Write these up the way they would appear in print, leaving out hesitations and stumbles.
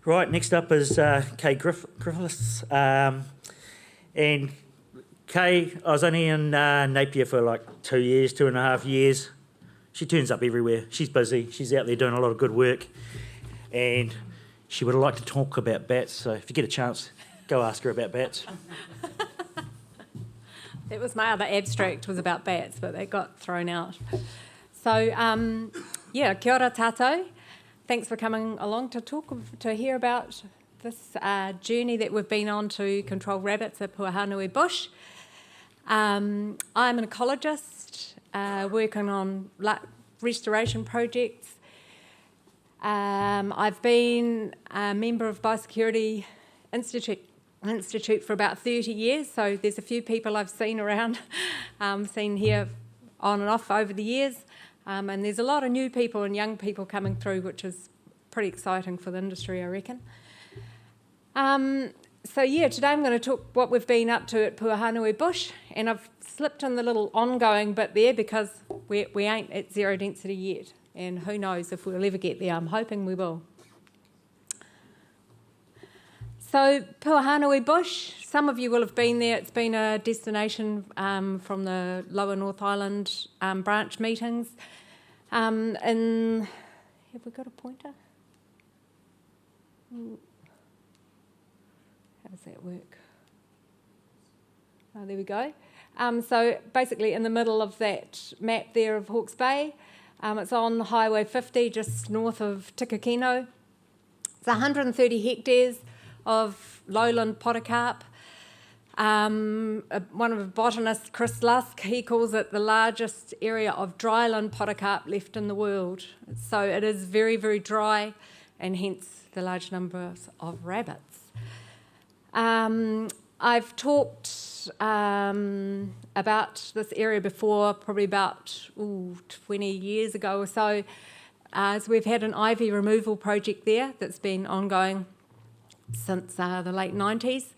Right, next up is Kay Griffiths. And Kay, I was only in Napier for like 2 years, 2.5 years. She turns up everywhere. She's busy. She's out there doing a lot of good work. And she would like to talk about bats, so if you get a chance, go ask her about bats. That was my other abstract, was about bats, but that got thrown out. So, kia ora tātou. Thanks for coming along to hear about this journey that we've been on to control rabbits at Puahanui Bush. I'm an ecologist working on restoration projects. I've been a member of Biosecurity Institute for about 30 years, so there's a few people I've seen around, seen here on and off over the years. And there's a lot of new people and young people coming through, which is pretty exciting for the industry, I reckon. Today I'm going to talk what we've been up to at Puahanui Bush, and I've slipped in the little ongoing bit there because we ain't at zero density yet, and who knows if we'll ever get there. I'm hoping we will. So Puahanui Bush, some of you will have been there. It's been a destination from the Lower North Island branch meetings. Have we got a pointer? How does that work? Oh, there we go. So basically in the middle of that map there of Hawke's Bay, it's on Highway 50, just north of Tikakino. It's 130 hectares of lowland potocarp. One of the botanists, Chris Lusk, he calls it the largest area of dryland potocarp left in the world. So it is very, very dry, and hence the large numbers of rabbits. I've talked about this area before, probably about 20 years ago or so, as we've had an ivy removal project there that's been ongoing since the late 90s.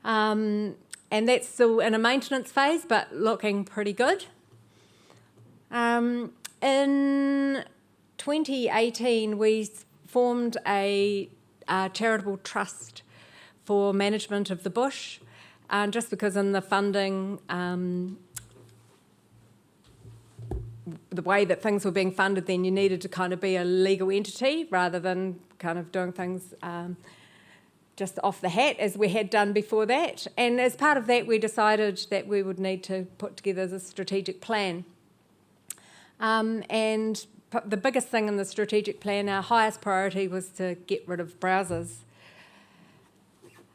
And that's still in a maintenance phase, but looking pretty good. In 2018, we formed a charitable trust for management of the bush, just because in the funding, the way that things were being funded, then you needed to kind of be a legal entity rather than kind of doing things just off the hat as we had done before that. And as part of that, we decided that we would need to put together a strategic plan. And the biggest thing in the strategic plan, our highest priority, was to get rid of browsers.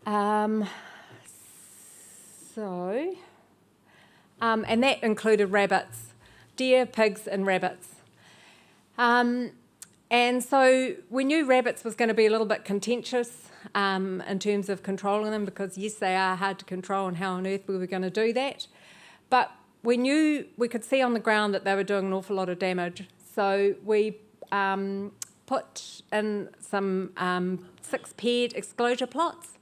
And that included rabbits, deer, pigs and rabbits. And so we knew rabbits was going to be a little bit contentious in terms of controlling them, because yes, they are hard to control, and how on earth we were going to do that. But we knew, we could see on the ground that they were doing an awful lot of damage. So we put in some 6-paired exclosure plots.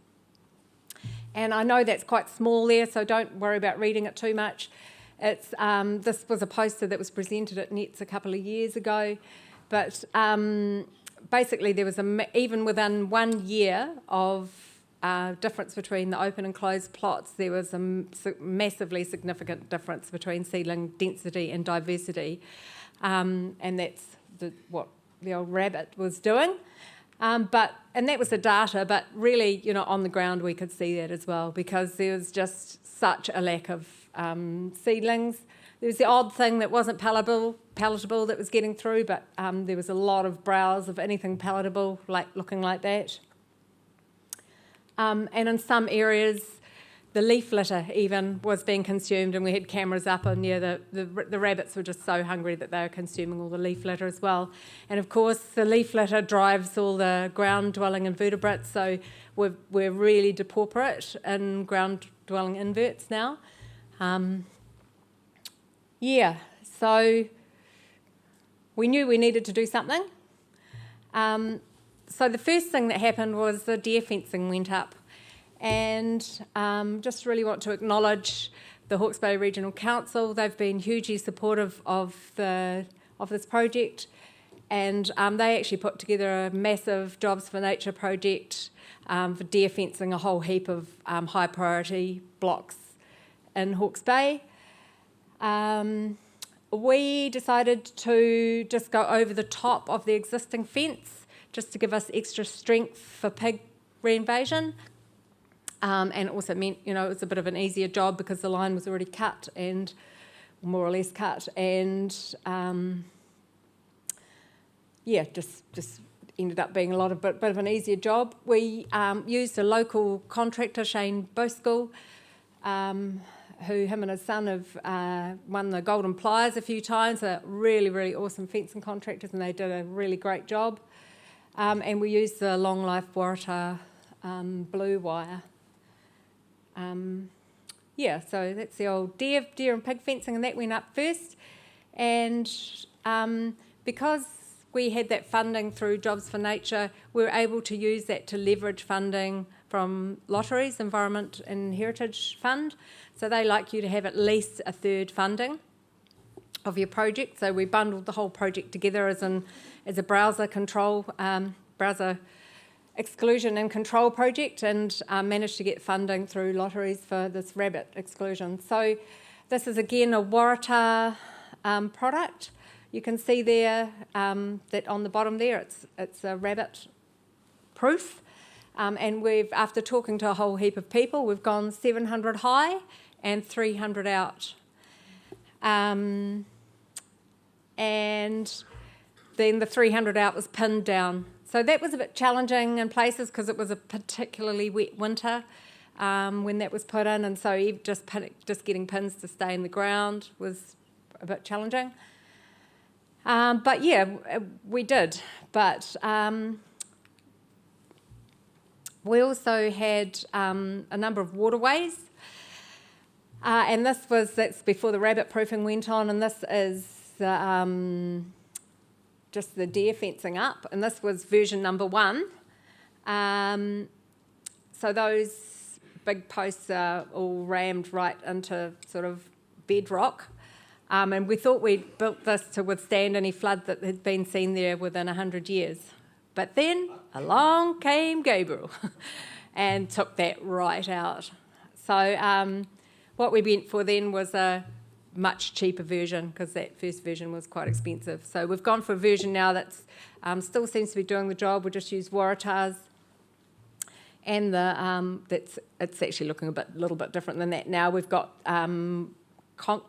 And I know that's quite small there, so don't worry about reading it too much. It's this was a poster that was presented at NETS a couple of years ago. But basically there was, even within 1 year of difference between the open and closed plots, there was a massively significant difference between seedling density and diversity. And that's what the old rabbit was doing. And that was the data, but really, on the ground we could see that as well, because there was just such a lack of seedlings. There was the odd thing that wasn't palatable that was getting through, but there was a lot of browse of anything palatable, looking like that. And in some areas, the leaf litter even was being consumed, and we had cameras up, and the rabbits were just so hungry that they were consuming all the leaf litter as well. And of course, the leaf litter drives all the ground-dwelling invertebrates, so we're really depauperate in ground-dwelling inverts now. So we knew we needed to do something. So the first thing that happened was the deer fencing went up. And just really want to acknowledge the Hawke's Bay Regional Council. They've been hugely supportive of this project. and they actually put together a massive Jobs for Nature project for deer fencing a whole heap of high priority blocks in Hawke's Bay. We decided to just go over the top of the existing fence just to give us extra strength for pig reinvasion. And it also meant, it was a bit of an easier job because the line was already cut and more or less cut, and just ended up being a bit of an easier job. We used a local contractor, Shane Boskill, who him and his son have won the Golden Pliers a few times. They're really, really awesome fencing contractors, and they did a really great job. And we used the long life Waratah blue wire. So that's the old deer and pig fencing, and that went up first. And because we had that funding through Jobs for Nature, we were able to use that to leverage funding from Lotteries, Environment and Heritage Fund. So they like you to have at least a third funding of your project. So we bundled the whole project together as a browser exclusion and control project, and managed to get funding through Lotteries for this rabbit exclusion. So this is again a Waratah product. You can see there that on the bottom there it's a rabbit proof, and we've, after talking to a whole heap of people, we've gone 700 high and 300 out. And then the 300 out was pinned down. So that was a bit challenging in places because it was a particularly wet winter when that was put in, and so just getting pins to stay in the ground was a bit challenging. But yeah, we did. But we also had a number of waterways, and that's before the rabbit proofing went on, and this is just the deer fencing up, and this was version number 1. So those big posts are all rammed right into sort of bedrock, and we thought we'd built this to withstand any flood that had been seen there within 100 years. But then along came Gabriel and took that right out. So what we went for then was a much cheaper version, because that first version was quite expensive. So we've gone for a version now that's still seems to be doing the job. We just use Waratahs, and it's actually looking a little bit different than that now. We've got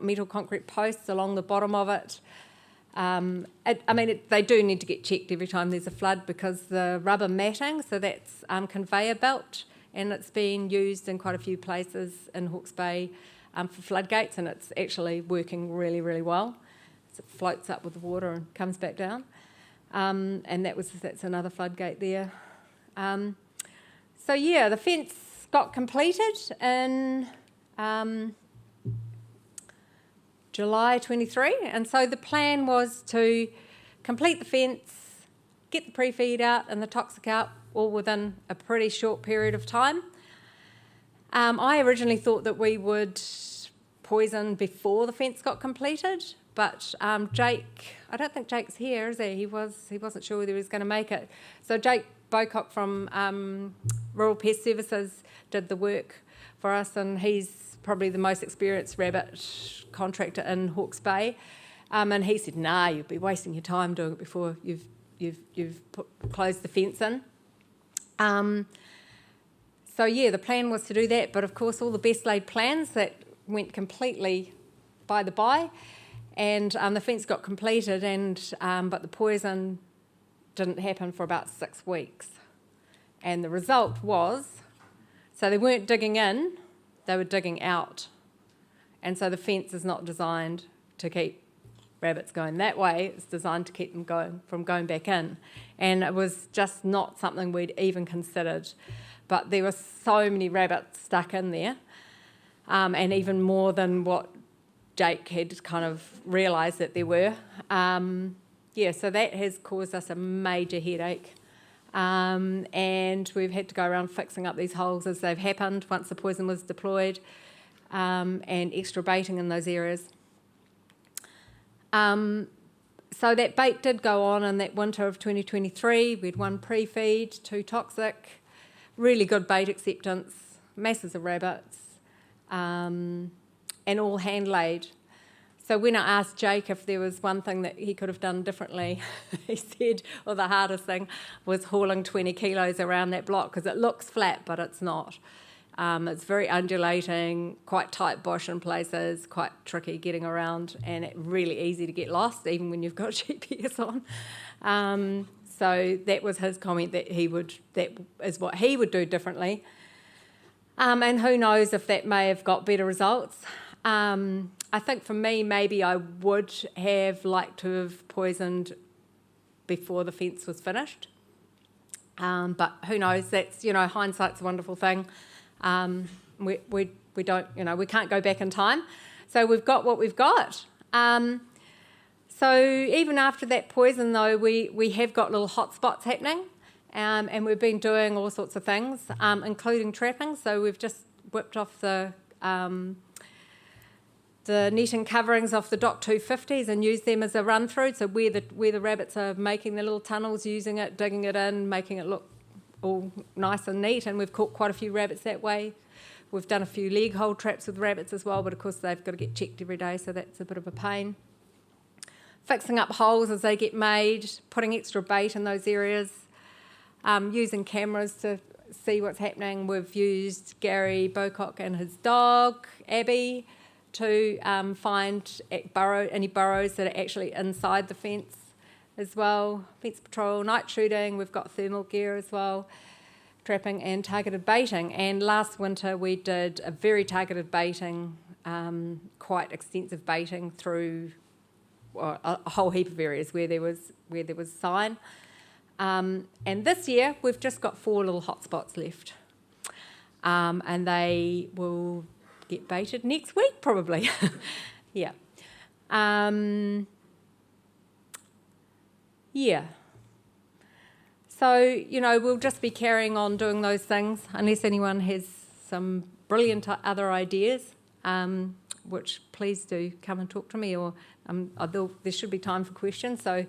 metal concrete posts along the bottom of it. They do need to get checked every time there's a flood, because the rubber matting, so that's conveyor belt, and it's been used in quite a few places in Hawke's Bay for floodgates, and it's actually working really, really well. So it floats up with the water and comes back down. And that's another floodgate there. The fence got completed in July 23, and so the plan was to complete the fence, get the pre-feed out and the toxic out all within a pretty short period of time. I originally thought that we would poison before the fence got completed, but Jake, I don't think Jake's here, is he? He wasn't sure whether he was going to make it. So Jake Bocock from Rural Pest Services did the work for us, and he's probably the most experienced rabbit contractor in Hawke's Bay. And he said, "Nah, you'd be wasting your time doing it before you've closed the fence in." The plan was to do that, but of course all the best laid plans that went completely by the by, and the fence got completed, but the poison didn't happen for about 6 weeks. And the result was, so they weren't digging in, they were digging out. And so the fence is not designed to keep rabbits going that way, it's designed to keep them from going back in. And it was just not something we'd even considered. But there were so many rabbits stuck in there, and even more than what Jake had kind of realised that there were. So that has caused us a major headache. And we've had to go around fixing up these holes as they've happened once the poison was deployed, and extra baiting in those areas. So that bait did go on in that winter of 2023. We had 1 pre-feed, 2 toxic, really good bait acceptance, masses of rabbits, and all hand-laid. So when I asked Jake if there was one thing that he could have done differently, he said, well, the hardest thing was hauling 20 kilos around that block, because it looks flat, but it's not. It's very undulating, quite tight bush in places, quite tricky getting around, and really easy to get lost, even when you've got GPS on. So that was his comment, that is what he would do differently. And who knows if that may have got better results. I think for me, maybe I would have liked to have poisoned before the fence was finished. But who knows? That's, hindsight's a wonderful thing. We don't, we can't go back in time. So we've got what we've got. So even after that poison, though, we have got little hot spots happening, and we've been doing all sorts of things, including trapping. So we've just whipped off the netting coverings off the Dock 250s and used them as a run through. So where the rabbits are making their little tunnels, using it, digging it in, making it look all nice and neat, and we've caught quite a few rabbits that way. We've done a few leg hole traps with rabbits as well, but of course they've got to get checked every day, so that's a bit of a pain. Fixing up holes as they get made, putting extra bait in those areas, using cameras to see what's happening. We've used Gary Bocock and his dog, Abby, to find any burrows that are actually inside the fence as well. Fence patrol, night shooting, we've got thermal gear as well, trapping and targeted baiting. And last winter we did a very targeted baiting, quite extensive baiting through a whole heap of areas where there was sign. And this year we've just got 4 little hotspots left, and they will get baited next week probably. Yeah. Yeah. So, we'll just be carrying on doing those things unless anyone has some brilliant other ideas, which please do come and talk to me, or there should be time for questions. So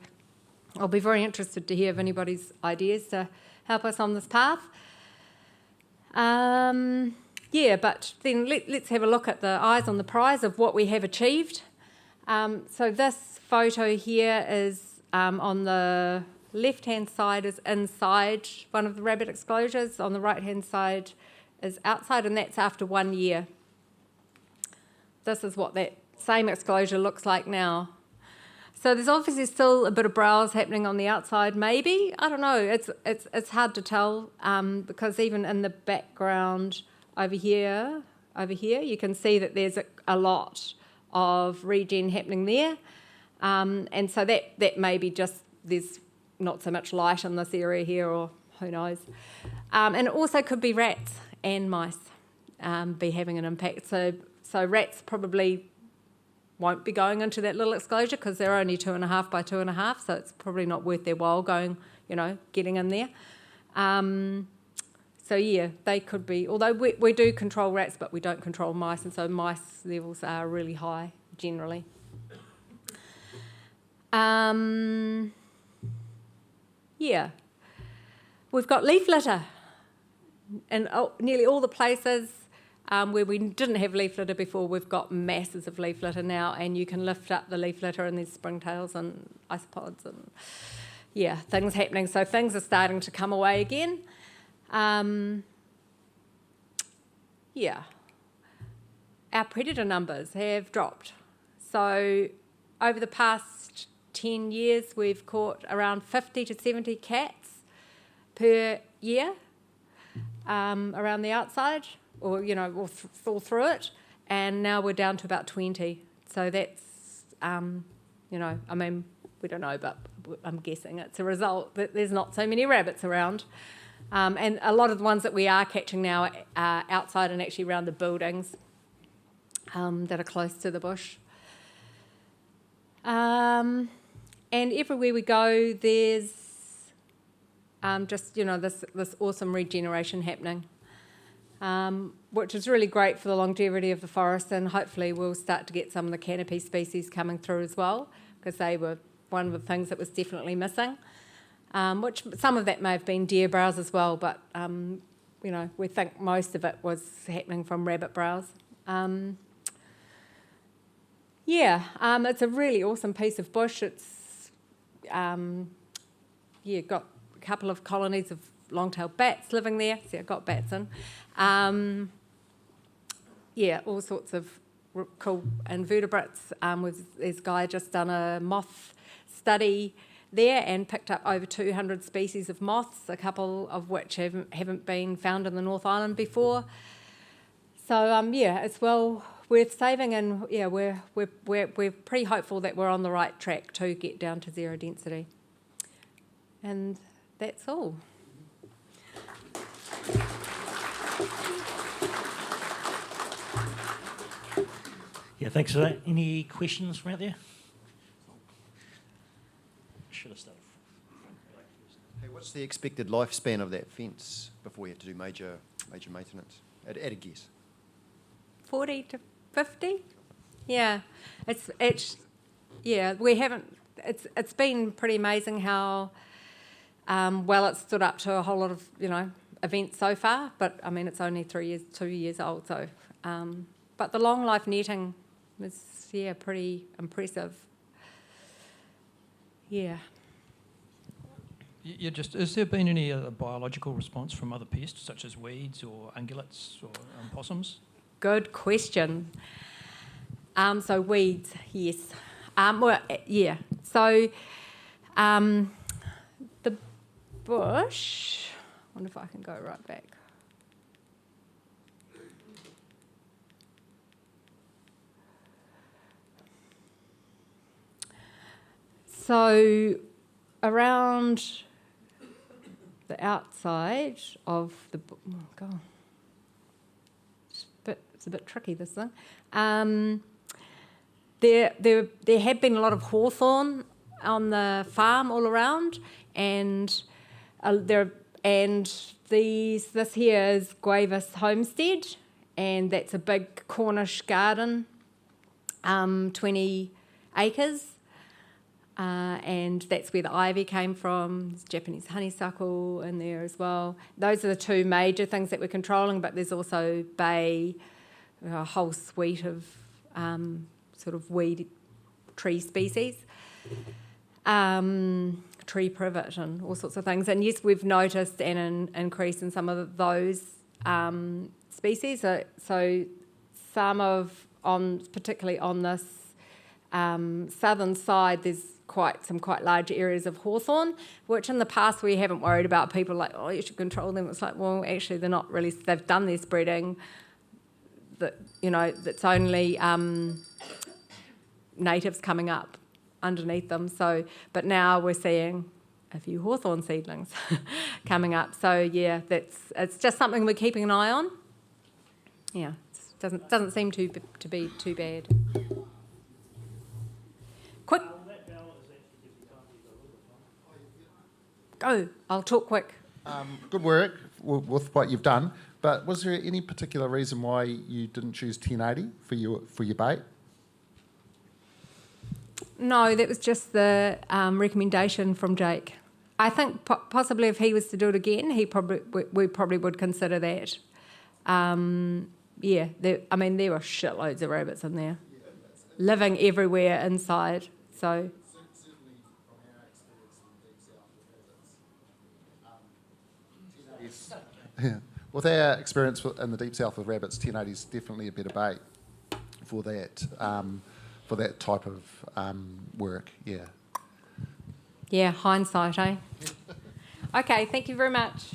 I'll be very interested to hear of anybody's ideas to help us on this path. But then let's have a look at the eyes on the prize of what we have achieved. So this photo here is on the left-hand side is inside one of the rabbit exclosures. On the right-hand side is outside, and that's after 1 year. This is what that same exclosure looks like now. So there's obviously still a bit of browse happening on the outside, maybe. I don't know. It's hard to tell, because even in the background over here, you can see that there's a lot of regen happening there. And so that may be just there's not so much light in this area here, or who knows. And it also could be rats and mice be having an impact. So rats probably won't be going into that little exclosure because they're only 2.5 by 2.5, so it's probably not worth their while going, getting in there. So yeah, they could be, although we do control rats, but we don't control mice, and so mice levels are really high generally. Yeah, we've got leaf litter, and nearly all the places where we didn't have leaf litter before, we've got masses of leaf litter now, and you can lift up the leaf litter, and there's springtails and isopods and things happening. So things are starting to come away again. Our predator numbers have dropped. So over the past 10 years, we've caught around 50 to 70 cats per year around the outside, or all through it, and now we're down to about 20. So that's, we don't know, but I'm guessing it's a result that there's not so many rabbits around. And a lot of the ones that we are catching now are outside and actually around the buildings that are close to the bush. And everywhere we go, there's this awesome regeneration happening, which is really great for the longevity of the forest, and hopefully we'll start to get some of the canopy species coming through as well, because they one of the things that was definitely missing, which some of that may have been deer browse as well, but we think most of it was happening from rabbit browse. It's a really awesome piece of bush. It's got a couple of colonies of long-tailed bats living there. See, I got bats in. All sorts of cool invertebrates. This guy just done a moth study there and picked up over 200 species of moths, a couple of which haven't been found in the North Island before. So it's well worth saving, and we're pretty hopeful that we're on the right track to get down to zero density. And that's all. Yeah, thanks for that. Any questions from out there? Should have started. Hey, what's the expected lifespan of that fence before you have to do major maintenance? At a guess. 40 to 50. Yeah, we haven't. It's been pretty amazing how well it's stood up to a whole lot of events so far. But I mean, it's only 2 years old. So, but the long life netting is pretty impressive. Yeah. Has there been any biological response from other pests such as weeds or ungulates or possums? Good question. So weeds, yes. So the bush. I wonder if I can go right back. So around the outside of the it's a bit tricky, this thing. There had been a lot of hawthorn on the farm all around, and this here is Griffiths Homestead, and that's a big Cornish garden, 20 acres. And that's where the ivy came from. There's Japanese honeysuckle in there as well. Those are the two major things that we're controlling, but there's also bay, a whole suite of sort of weed tree species, tree privet and all sorts of things. And yes, we've noticed an increase in some of those species. So some particularly on this southern side, there's quite large areas of hawthorn, which in the past we haven't worried about. People like, oh, you should control them. It's like, well, actually they're not really. They've done their spreading. That's only natives coming up underneath them. So, but now we're seeing a few hawthorn seedlings coming up. So yeah, it's just something we're keeping an eye on. Yeah, it doesn't seem to be too bad. Quick. Go. I'll talk quick. Good work with what you've done, but was there any particular reason why you didn't choose 1080 for your bait? No, that was just the recommendation from Jake. I think possibly if he was to do it again, we probably would consider that. There were shitloads of rabbits in there, living everywhere inside. So. Certainly from our experience in the deep south with rabbits, with our experience in the deep south with rabbits, 1080 is definitely a better bait for that type of work. Yeah. Yeah, hindsight, eh? Okay, thank you very much.